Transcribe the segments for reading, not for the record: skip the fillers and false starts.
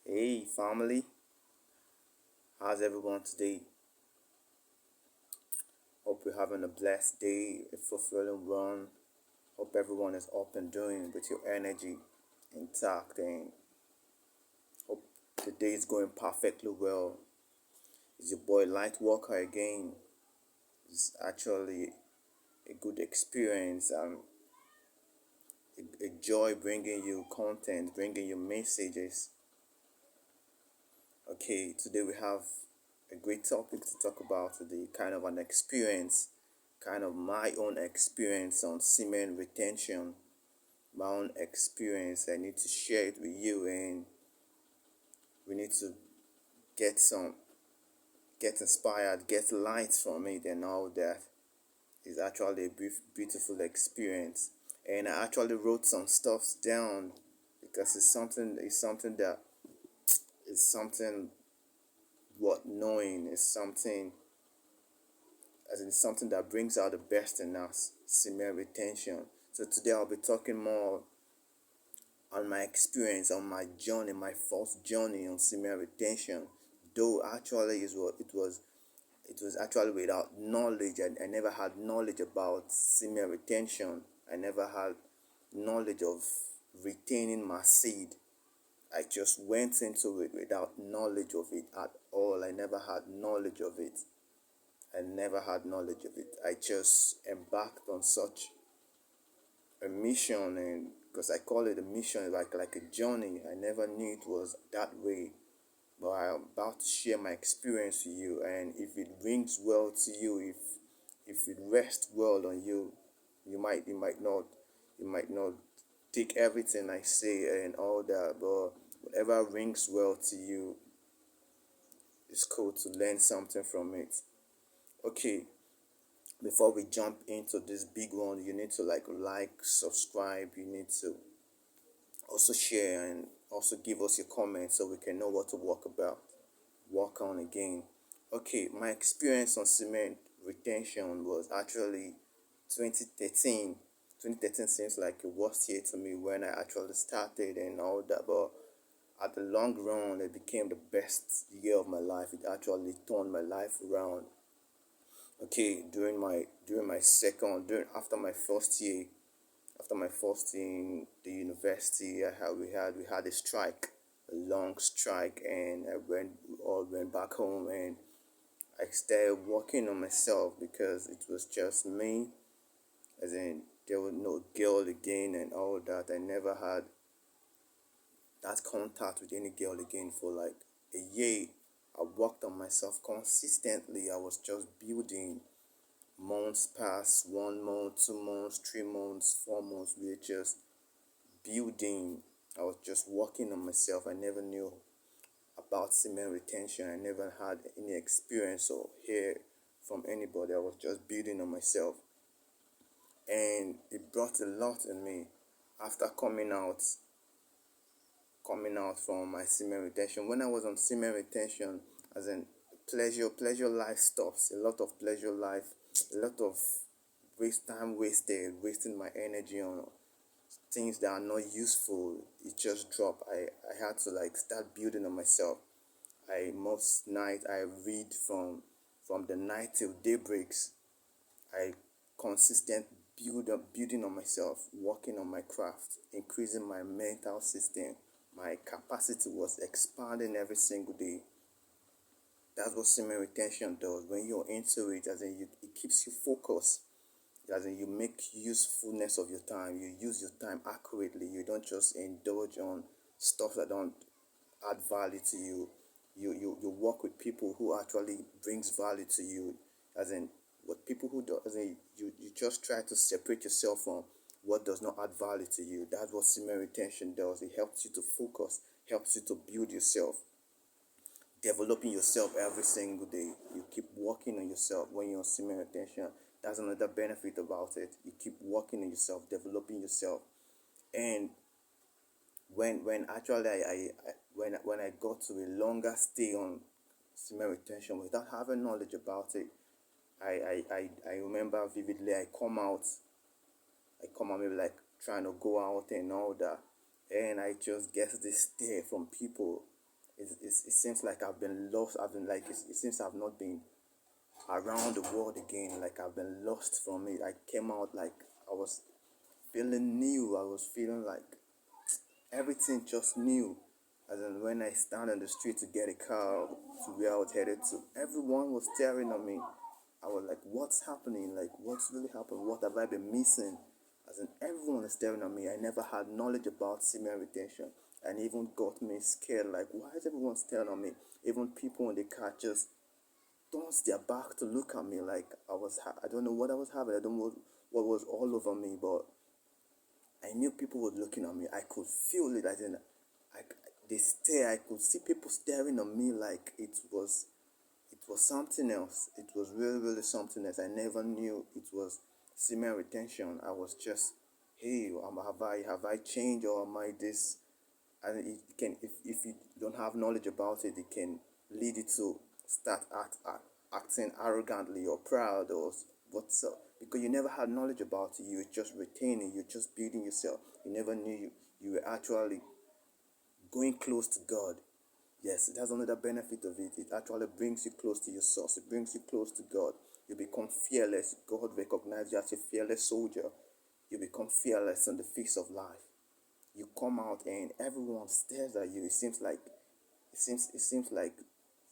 Hey family, how's everyone today? Hope you're having a blessed day, a fulfilling one. Hope everyone is up and doing with your energy intact and hope the day is going perfectly well. It's your boy Light Walker again. It's actually a good experience. A joy bringing you content, bringing you messages. Okay, today we have a great topic to talk about today, kind of an experience, kind of my own experience on semen retention, my own experience. I need to share it with you, and we need to get get inspired, get light from it, and all that. It's actually a beautiful experience. And I actually wrote some stuff down because it's something worth knowing. It's something as in something that brings out the best in us, semen retention. So today I'll be talking more on my experience, on my journey, my first journey on semen retention. Though actually is what it was actually without knowledge. I never had knowledge about semen retention. I never had knowledge of retaining my seed. I just went into it without knowledge of it at all. I never had knowledge of it. I never had knowledge of it. I just embarked on such a mission, and because I call it a mission, like a journey. I never knew it was that way. But I'm about to share my experience with you, and if it rings well to you, if it rests well on you, you might not take everything I say and all that, but whatever rings well to you, it's cool to learn something from it. Okay, before we jump into this big one, you need to subscribe, you need to also share and also give us your comments so we can know what to work on again. Okay, my experience on cement retention was actually 2013. 2013 seems like a worst year to me when I actually started and all that, but at the long run, it became the best year of my life. It actually turned my life around. Okay, during my second during after my first year in the university, we had a strike, a long strike, and we all went back home, and I started working on myself because it was just me, as in there was no girl again and all that. I never had that contact with any girl again for like a year. I worked on myself consistently. I was just building. Months passed, 1 month, 2 months, 3 months, 4 months. We were just building. I was just working on myself. I never knew about semen retention. I never had any experience or hear from anybody. I was just building on myself. And it brought a lot in me after coming out from my semen retention. When I was on semen retention, as in pleasure life stops. A lot of pleasure life, a lot of wasting my energy on things that are not useful. It just dropped. I had to like start building on myself. I most night I read from the night till day breaks. I consistent building on myself, working on my craft, increasing my mental system. My capacity was expanding every single day. That's what semen retention does. When you're into it, it keeps you focused. As in you make usefulness of your time. You use your time accurately. You don't just indulge on stuff that don't add value to you. You work with people who actually brings value to you. As in what people who do, as in you just try to separate yourself from what does not add value to you. That's what semen retention does. It helps you to focus, helps you to build yourself, developing yourself every single day. You keep working on yourself when you're on semen retention. That's another benefit about it. You keep working on yourself, developing yourself. And when actually when I got to a longer stay on semen retention without having knowledge about it, I remember vividly. I come out maybe like trying to go out and all that, and I just get this stare from people. it seems like I've been lost. I've been like it seems I've not been around the world again. Like I've been lost from it. I came out like I was feeling new. I was feeling like everything just new. As in when I stand on the street to get a car to where I was headed to, everyone was staring at me. I was like, what's happening? Like, what's really happened? What have I been missing? As in everyone is staring at me. I never had knowledge about semen retention, and even got me scared. Like, why is everyone staring at me? Even people in the car just turns their back to look at me. Like I don't know what I was having. I don't know what was all over me, but I knew people were looking at me. I could feel it. I didn't. I, they stare. I could see people staring at me like it was something else. It was really, really something else. I never knew it was semen retention. I was just, hey, have I changed or am I this? And it can, if you don't have knowledge about it, it can lead you to start acting arrogantly or proud or what's up, because you never had knowledge about it. You were just retaining, you're just building yourself. You never knew you were actually going close to God. Yes, it has another benefit of it. It actually brings you close to your source. It brings you close to God. You become fearless. God recognizes you as a fearless soldier. You become fearless on the face of life. You come out and everyone stares at you. It seems like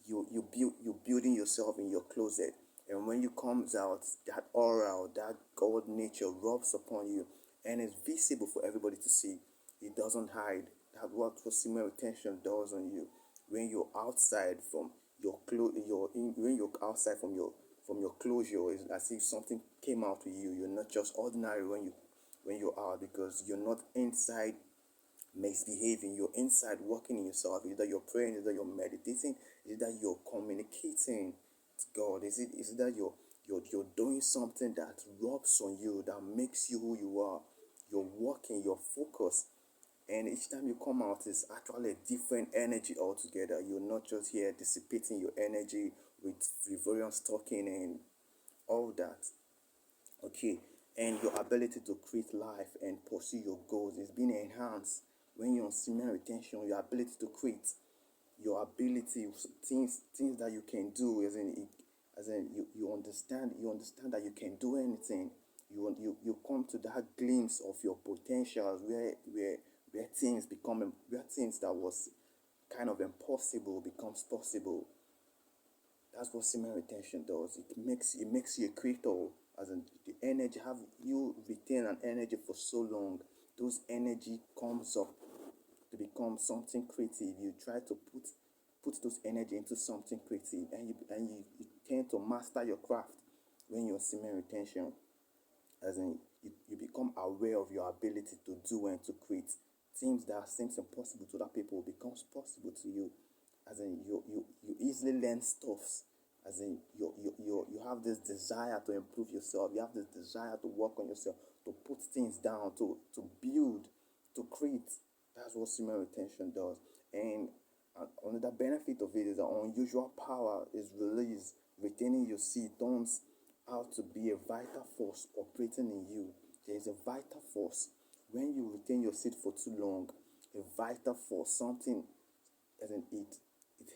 you're building yourself in your closet, and when you comes out, that aura or that God nature rubs upon you, and it's visible for everybody to see. It doesn't hide. That what semen retention does on you. When you're outside from when you're outside from your closure, it's as if something came out with you. You're not just ordinary when you are, because you're not inside misbehaving. You're inside working in yourself. Either you're praying, either you're meditating, either you're communicating to God. Is it that you're doing something that rubs on you, that makes you who you are. You're working, you're focused. And each time you come out, it's actually a different energy altogether. You're not just here dissipating your energy with frivolous talking and all that. Okay, and your ability to create life and pursue your goals is being enhanced when you're on semen retention. Your ability to create, your ability, things that you can do, as in you understand that you can do anything. You come to that glimpse of your potentials, where things that was kind of impossible becomes possible. That's what semen retention does. It makes you a creator. As in the energy, have you retain an energy for so long, those energy comes up to become something creative. You try to put those energy into something creative, and you tend to master your craft when you're semen retention. As in you become aware of your ability to do and to create things that seems impossible to other people becomes possible to you. As in you easily learn stuffs. As in you have this desire to improve yourself. You have this desire to work on yourself, to put things down, to build, to create. That's what semen retention does. And another benefit of it is that unusual power is released. Retaining your seed turns out to be a vital force operating in you. There is a vital force. When you retain your seed for too long, a vital force, something, as in it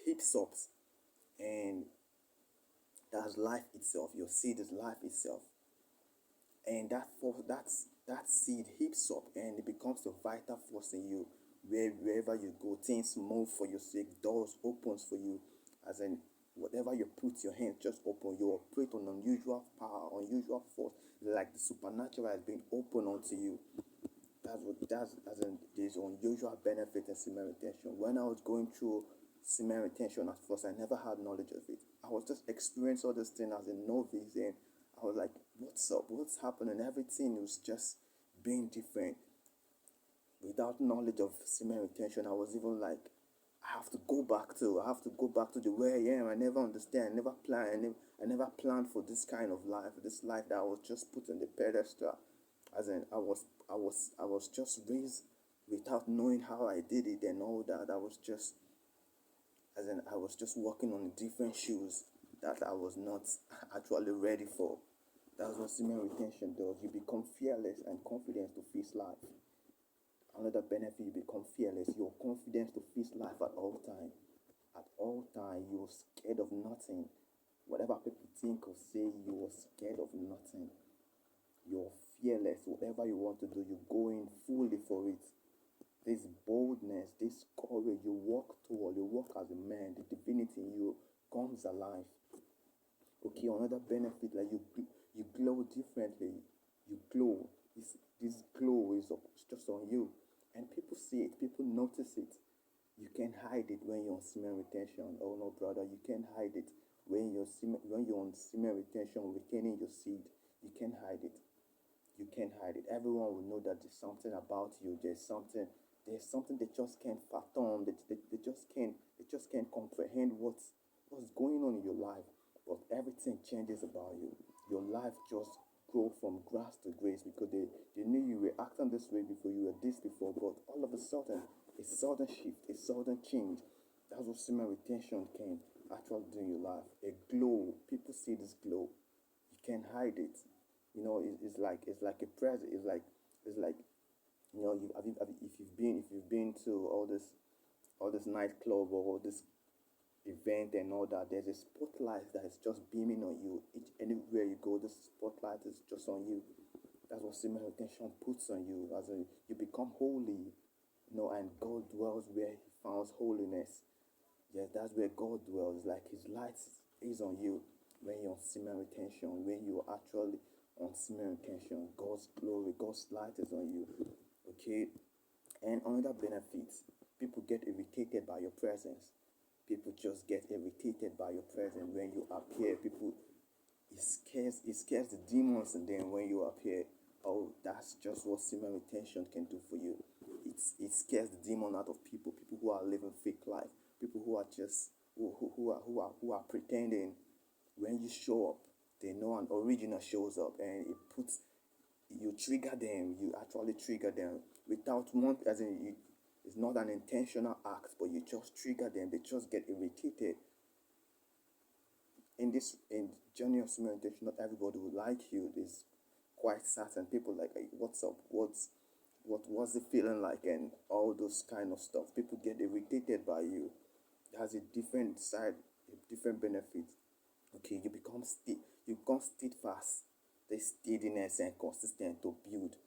heaps up, and that's life itself. Your seed is life itself, and that seed heaps up, and it becomes a vital force in you. Wherever you go, things move for your sake. Doors opens for you, as in whatever you put your hand just open. You operate on unusual power, unusual force, like the supernatural has been opened unto you. That's as in there's unusual benefit in semen retention. When I was going through semen retention at first, I never had knowledge of it. I was just experiencing all this thing as a novice, and I was like, what's up? What's happening? Everything was just being different. Without knowledge of semen retention, I was even like, I have to go back to the way I am. I never understand, I never plan, I never planned for this kind of life, this life that I was just put on the pedestal. As in I was just raised without knowing how I did it and all that. I was just walking on different shoes that I was not actually ready for. That's what semen retention does. You become fearless and confident to face life. Another benefit, you become fearless. Your confidence to face life at all time. At all times, you were scared of nothing. Whatever people think or say, you were scared of nothing. You're fearless. Whatever you want to do, you go in fully for it. This boldness, this courage, you walk toward, you walk as a man. The divinity in you comes alive. Okay, another benefit, like you glow differently. You glow. This glow is just on you, and people see it. People notice it. You can't hide it when you're on semen retention. Oh no, brother, you can't hide it when you're on semen retention, retaining your seed. You can't hide it. You can't hide it. Everyone will know that there's something about you. There's something they just can't fathom. They just can't comprehend what's going on in your life. But everything changes about you. Your life just grow from grass to grace because they knew you were acting this way before, you were this before, but all of a sudden a sudden shift, a sudden change. That's what semen retention can actually do in your life. A glow. People see this glow. You can't hide it. It's like a present. It's like if you've been to all this nightclub or all this event and all that, there's a spotlight that is just beaming on you. Anywhere you go, the spotlight is just on you. That's what semen retention puts on you. As in, you become holy, and God dwells where He finds holiness. Yes, that's where God dwells. Like His light is on you when you're on semen retention. When you're actually on semen retention, God's glory, God's light is on you. Okay, and another benefit, people get irritated by your presence. People just get irritated by your presence when you appear. It scares the demons in them when you appear. Oh, that's just what semen retention can do for you. It scares the demon out of people. People who are living fake life. People who are just who are pretending. When you show up, they know an original shows up, and you trigger them. You actually trigger them without one, as in it's not an intentional act, but you just trigger them. They just get irritated. In journey of cementation, not everybody will like you. There's quite certain people like, "Hey, what's up? What's the feeling like?" And all those kind of stuff. People get irritated by you. It has a different side, a different benefit. Okay, you become steadfast. The steadiness and consistent to build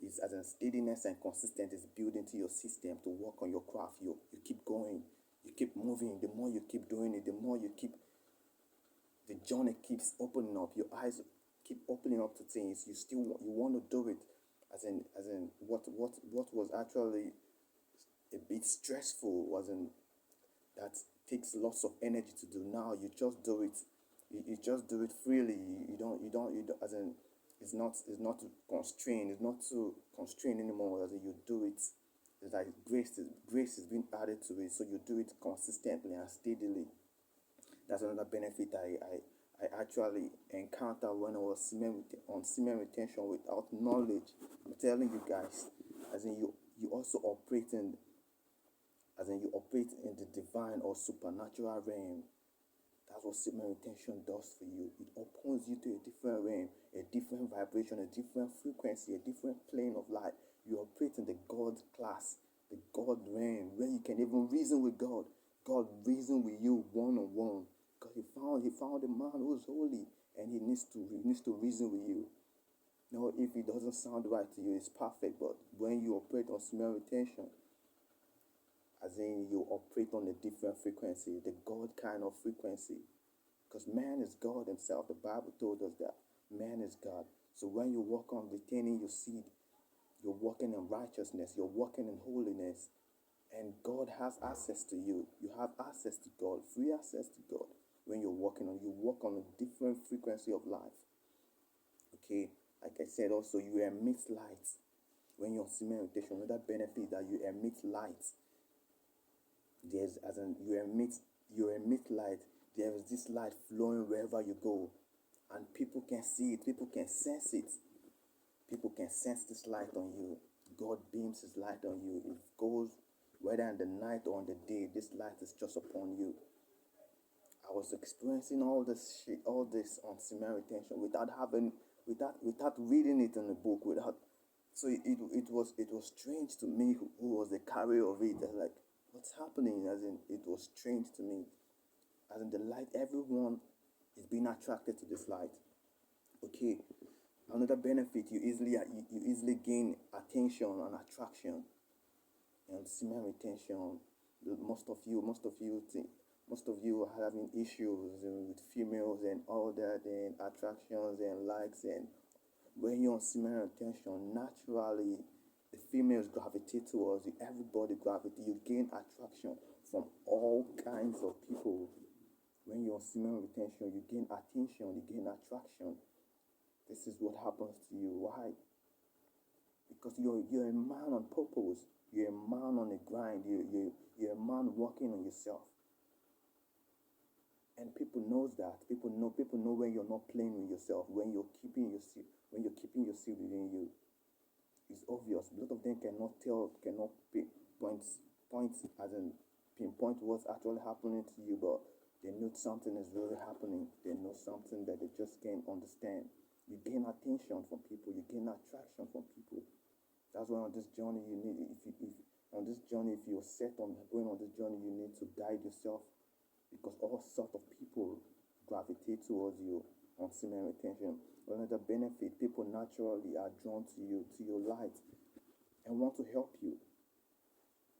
is, as in, steadiness and consistent is built into your system to work on your craft. You keep going, you keep moving. The more you keep doing it, the more the journey keeps opening up. Your eyes keep opening up to things. You want to do it. As in what was actually a bit stressful, wasn't that takes lots of energy to do. Now you just do it. You just do it freely. You don't as in, it's not too constrained. It's not too constrained anymore. As in, you do it. It's like grace is being added to it, so you do it consistently and steadily. That's another benefit I actually encountered when I was on semen retention without knowledge. I'm telling you guys, as in you also operate in as in you operate in the divine or supernatural realm. That's what semen retention does for you. It opens you to a different realm, a different vibration, a different frequency, a different plane of light. You operate in the God class, the God realm, where you can even reason with God. God reason with you one on one. Because he found a man who's holy, and he needs to reason with you. Now, if it doesn't sound right to you, it's perfect. But when you operate on semen retention, as in you operate on a different frequency, the God kind of frequency. Because man is God himself. The Bible told us that man is God. So when you work on retaining your seed, you're walking in righteousness, you're walking in holiness, and God has access to you. You have access to God, free access to God. When you're walking on, you walk on a different frequency of life. Okay, like I said, also you emit light. When you're on semen meditation, another benefit that you emit light. There's as in you emit light. There is this light flowing wherever you go, and people can see it. People can sense it. People can sense this light on you. God beams His light on you. It goes whether in the night or in the day. This light is just upon you. I was experiencing all this on semen retention without reading it in the book. So it was strange to me who was the carrier of it. I was like, what's happening, as in it was strange to me, as in the light, everyone is being attracted to this light. Okay, another benefit, you easily gain attention and attraction and semen retention. Most of you are having issues with females and all that, and attractions and likes, and when you're on semen retention, naturally the females gravitate towards you. Everybody gravitate. You gain attraction from all kinds of people. When you're on semen retention, you gain attention, you gain attraction. This is what happens to you. Why? Because you're a man on purpose. You're a man on a grind. You're a man working on yourself. And people knows that. People know when you're not playing with yourself, when you're keeping your seed within you. It's obvious. A lot of them cannot point as in pinpoint what's actually happening to you, but they know something is really happening. They know something that they just can't understand. You gain attention from people. You gain attraction from people. That's why on this journey you need, if you're set on going on this journey, you need to guide yourself, because all sorts of people gravitate towards you on semen retention. Another benefit, people naturally are drawn to you, to your light, and want to help you.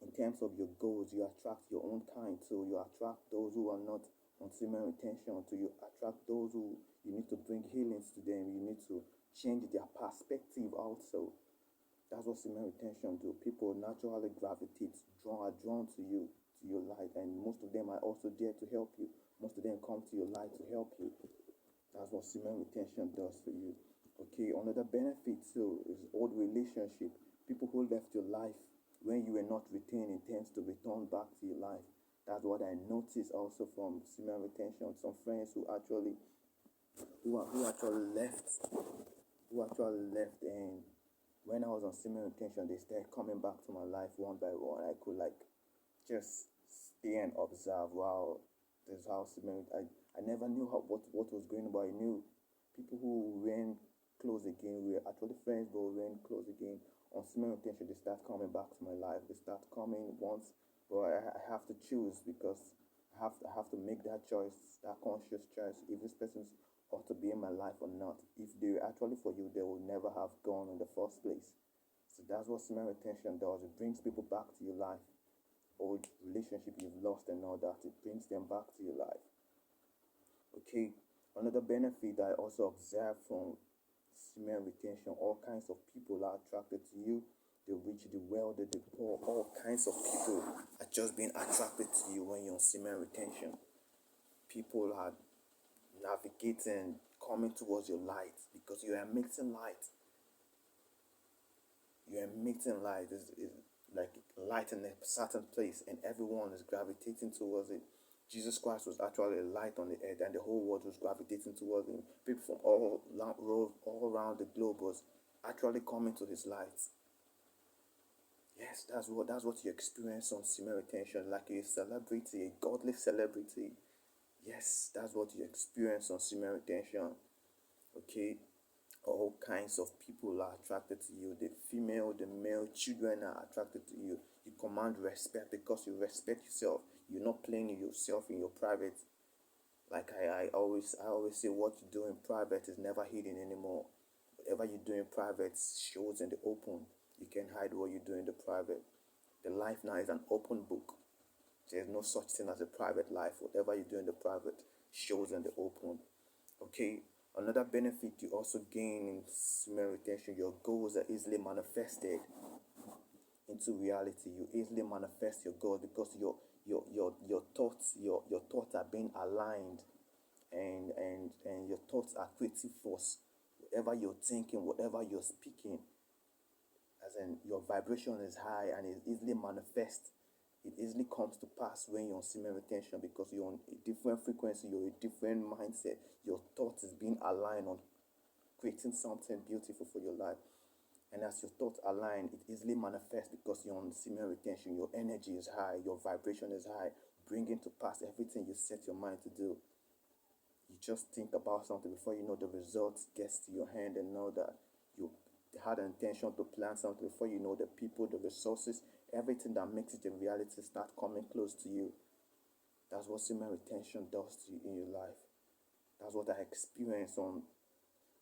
In terms of your goals, you attract your own kind. So you attract those who are not on semen retention. So you attract those who you need to bring healings to them. You need to change their perspective also. That's what semen retention do. People naturally are drawn to you, to your light, and most of them are also there to help you. Most of them come to your light to help you. That's what semen retention does for you. Okay, another benefit too is old relationship. People who left your life when you were not retained intends to return back to your life. That's what I noticed also from semen retention. Some friends who actually left, and when I was on semen retention, they started coming back to my life one by one. I could like just stay and observe. Wow, this is how semen. I never knew what was going on, but I knew people who went close again. We were actually friends, but we went close again. On semen retention, they start coming back to my life. They start coming once, but I have to choose, because I have to make that choice, that conscious choice, if this person's ought to be in my life or not. If they were actually for you, they would never have gone in the first place. So that's what semen retention does. It brings people back to your life. Old relationship you've lost and all that, it brings them back to your life. Okay, another benefit I also observe from semen retention, all kinds of people are attracted to you. The rich, the wealthy, the poor, all kinds of people are just being attracted to you when you're on semen retention. People are navigating, coming towards your light, because you are emitting light. You're emitting light. Is like light in a certain place, and everyone is gravitating towards it. Jesus Christ was actually a light on the earth, and the whole world was gravitating towards him. People from all around the globe was actually coming to his light. Yes, that's what you experience on semen retention, like a celebrity, a godly celebrity. Yes, that's what you experience on semen retention. Okay, all kinds of people are attracted to you. The female, the male, children are attracted to you. You command respect because you respect yourself. You're not playing yourself in your private. Like I always say, what you do in private is never hidden anymore. Whatever you do in private shows in the open. You can hide what you do in the private. The life now is an open book. There's no such thing as a private life. Whatever you do in the private shows in the open. Okay, another benefit you also gain in semen retention, your goals are easily manifested into reality. You easily manifest your goals because your thoughts are being aligned, and your thoughts are creative force. Whatever you're thinking, whatever you're speaking, as in your vibration is high, and it easily manifests. It easily comes to pass when you're on semen retention, because you're on a different frequency, you're a different mindset. Your thoughts is being aligned on creating something beautiful for your life. And as your thoughts align, it easily manifests because you're on semen retention. Your energy is high, your vibration is high, bringing to pass everything you set your mind to do. You just think about something, before you know, the result gets to your hand, and know that had an intention to plan something, before you know, the people, the resources, everything that makes it a reality start coming close to you. That's what semen retention does to you in your life. That's what I experienced on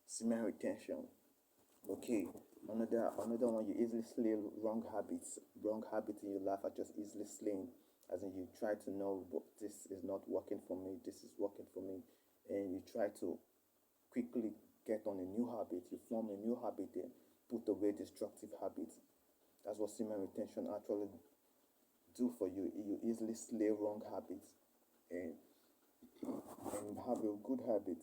semen retention. Okay, another one, you easily slay wrong habits. Wrong habits in your life are just easily slain. As in, you try to know, but this is not working for me, this is working for me, and you try to quickly get on a new habit. You form a new habit and put away destructive habits. That's what semen retention actually do for you. You easily slay wrong habits and have a good habit.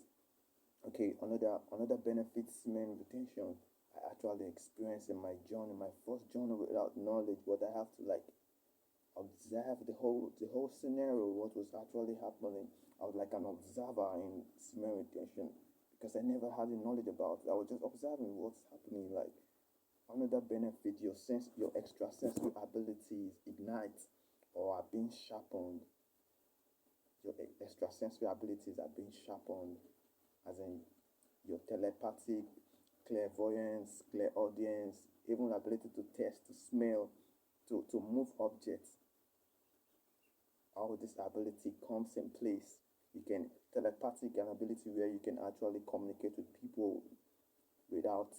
Okay, another benefit semen retention I actually experienced in my journey, my first journey without knowledge, but I have to like observe the whole scenario, what was actually happening. I was like an observer in semen retention because I never had the knowledge about it. I was just observing what's happening. Like, another benefit, your extrasensory abilities ignite or are being sharpened. Your extrasensory abilities are being sharpened, as in your telepathic, clairvoyance, clairaudience, even ability to taste, to smell, to move objects. All this ability comes in place. You can telepathic an ability where you can actually communicate with people without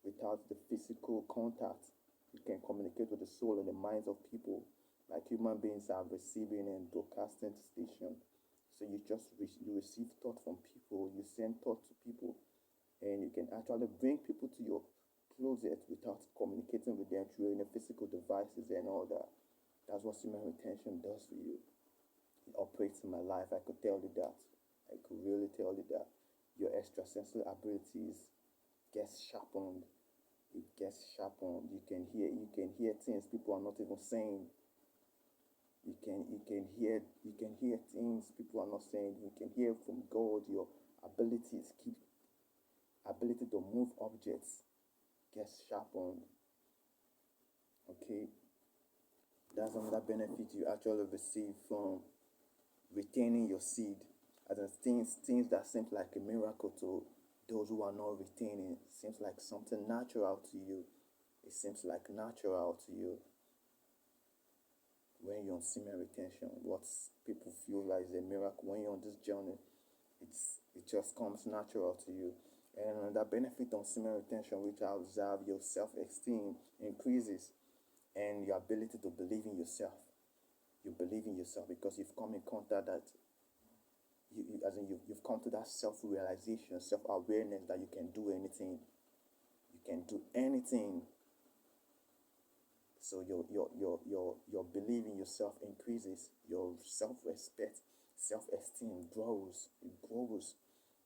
the physical contact. You can communicate with the soul and the minds of people, like human beings are receiving and broadcasting station. So you receive thought from people, you send thought to people, and you can actually bring people to your closet without communicating with them through any physical devices and all that. That's what semen retention does for you. It operates in my life. I could tell you that. I could really tell you that. Your extrasensory abilities gets sharpened. It gets sharpened. You can hear things people are not even saying. You can hear things people are not saying. You can hear from God. Your ability to move objects gets sharpened. Okay, that's another benefit you actually receive from retaining your seed. As in, things that seem like a miracle to those who are not retaining, seems like something natural to you. It seems like natural to you when you're on semen retention. What people feel like is a miracle, when you're on this journey, it just comes natural to you. And another benefit on semen retention, which I observe, your self-esteem increases, and your ability to believe in yourself. You believe in yourself because you've come in contact that you've come to that self-realization, self-awareness that you can do anything. You can do anything. So your belief in yourself increases. Your self-respect, self-esteem grows. It grows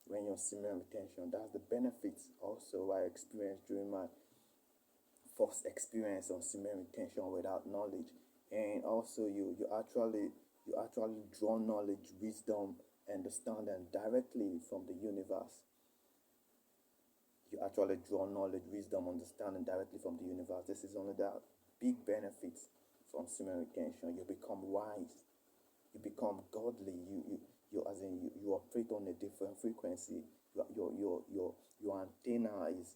when you're semen retention. That's the benefits also I experienced during my first experience on semen retention without knowledge. And also you actually draw knowledge, wisdom, understanding directly from the universe. You actually draw knowledge, wisdom, understanding directly from the universe. This is one of the big benefits from semen retention. You become wise, you become godly. You operate on a different frequency. Your antenna is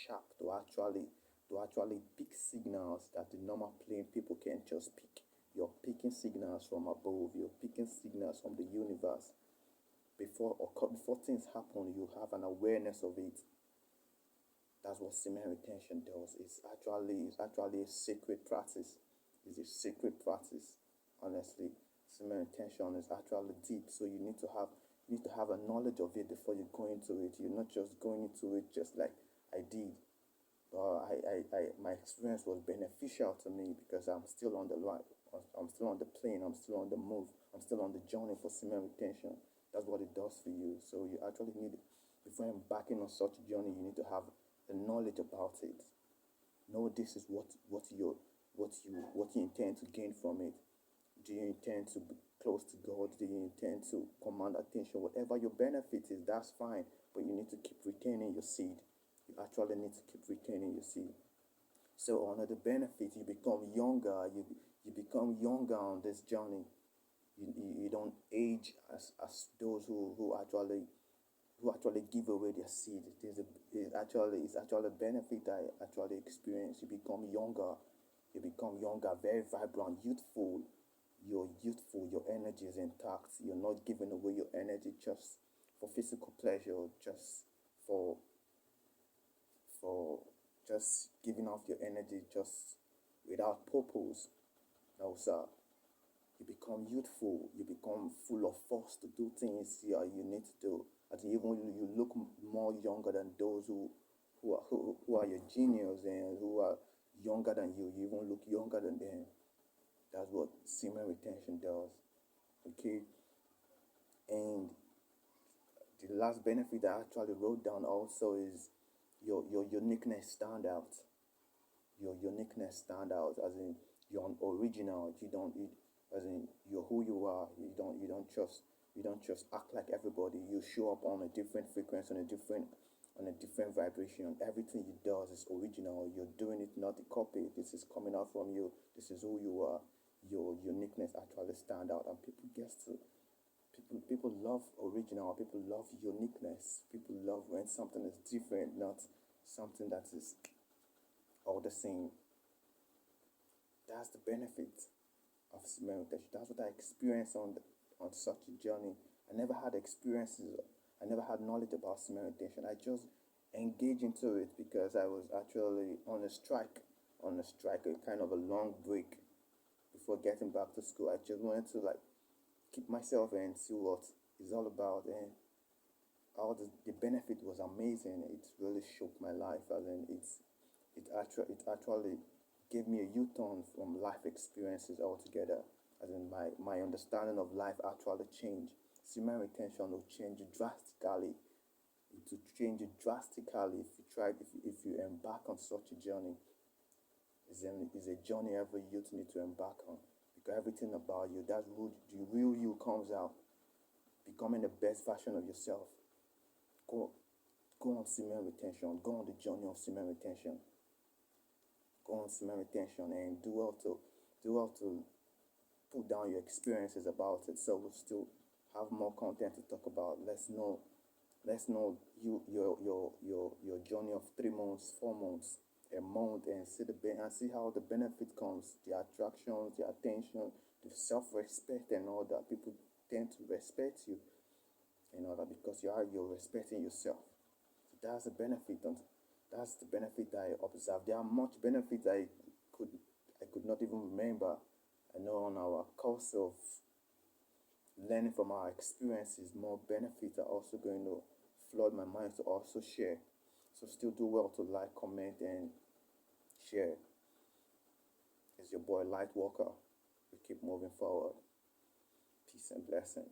sharp to actually pick signals that the normal plane people can't just pick. You're picking signals from above. You're picking signals from the universe. Before things happen, you have an awareness of it. That's what semen retention does. It's actually a sacred practice. It's a sacred practice. Honestly, semen retention is actually deep. So you need to have a knowledge of it before you go into it. You're not just going into it just like I did. My experience was beneficial to me because I'm still on the line. I'm still on the plane. I'm still on the move. I'm still on the journey for semen retention. That's what it does for you. So you actually need, before embarking on such a journey, you need to have the knowledge about it. Know this is what you intend to gain from it. Do you intend to be close to God? Do you intend to command attention? Whatever your benefit is, that's fine. But you need to keep retaining your seed. You actually need to keep retaining your seed. So another benefit, you become younger. You become younger on this journey. You don't age as those who actually give away their seed. It's actually a benefit I actually experience. You become younger. You become younger, very vibrant, youthful. You're youthful. Your energy is intact. You're not giving away your energy just for physical pleasure, for for just giving off your energy just without purpose. No, sir. You become youthful. You become full of force to do things you need to do. As even you look more younger than those who are your juniors and who are younger than you. You even look younger than them. That's what semen retention does. Okay, and the last benefit I actually wrote down also is your uniqueness stand out. Your uniqueness stand out, as in you're an original. You don't you, as in you're who you are. You don't just act like everybody. You show up on a different frequency, on a different vibration. Everything you do is original. You're doing it, not a copy. This is coming out from you. This is who you are. Your uniqueness actually stand out, and people love original. People love uniqueness. People love when something is different, not something that is all the same. That's the benefit of meditation. That's what I experienced on such a journey. I never had experiences. I never had knowledge about meditation. I just engaged into it because I was actually on a strike, a kind of a long break before getting back to school. I just wanted to like keep myself and see what it's all about, and all the benefit was amazing. It really shook my life, and then it actually gave me a U-turn from life experiences altogether. As in my understanding of life actually changed. Semen retention will change you drastically. It will change you drastically if you try if you embark on such a journey. Is a journey every youth need to embark on, because everything about you, that's who the real you comes out, becoming the best version of yourself. Go go on semen retention. Go on the journey of semen retention. Go on semen retention and do well to put down your experiences about it. So we'll still have more content to talk about. Let's know your journey of 3 months, 4 months, a month, and see how the benefit comes, the attractions, the attention, the self-respect, and all that. People tend to respect you and all that because you're respecting yourself. So that's the benefit I observed. There are much benefits could I could not even remember. I know on our course of learning from our experiences, more benefits are also going to flood my mind to also share. So still do well to like, comment, and share. It's your boy Light Walker. We keep moving forward. Peace and blessing.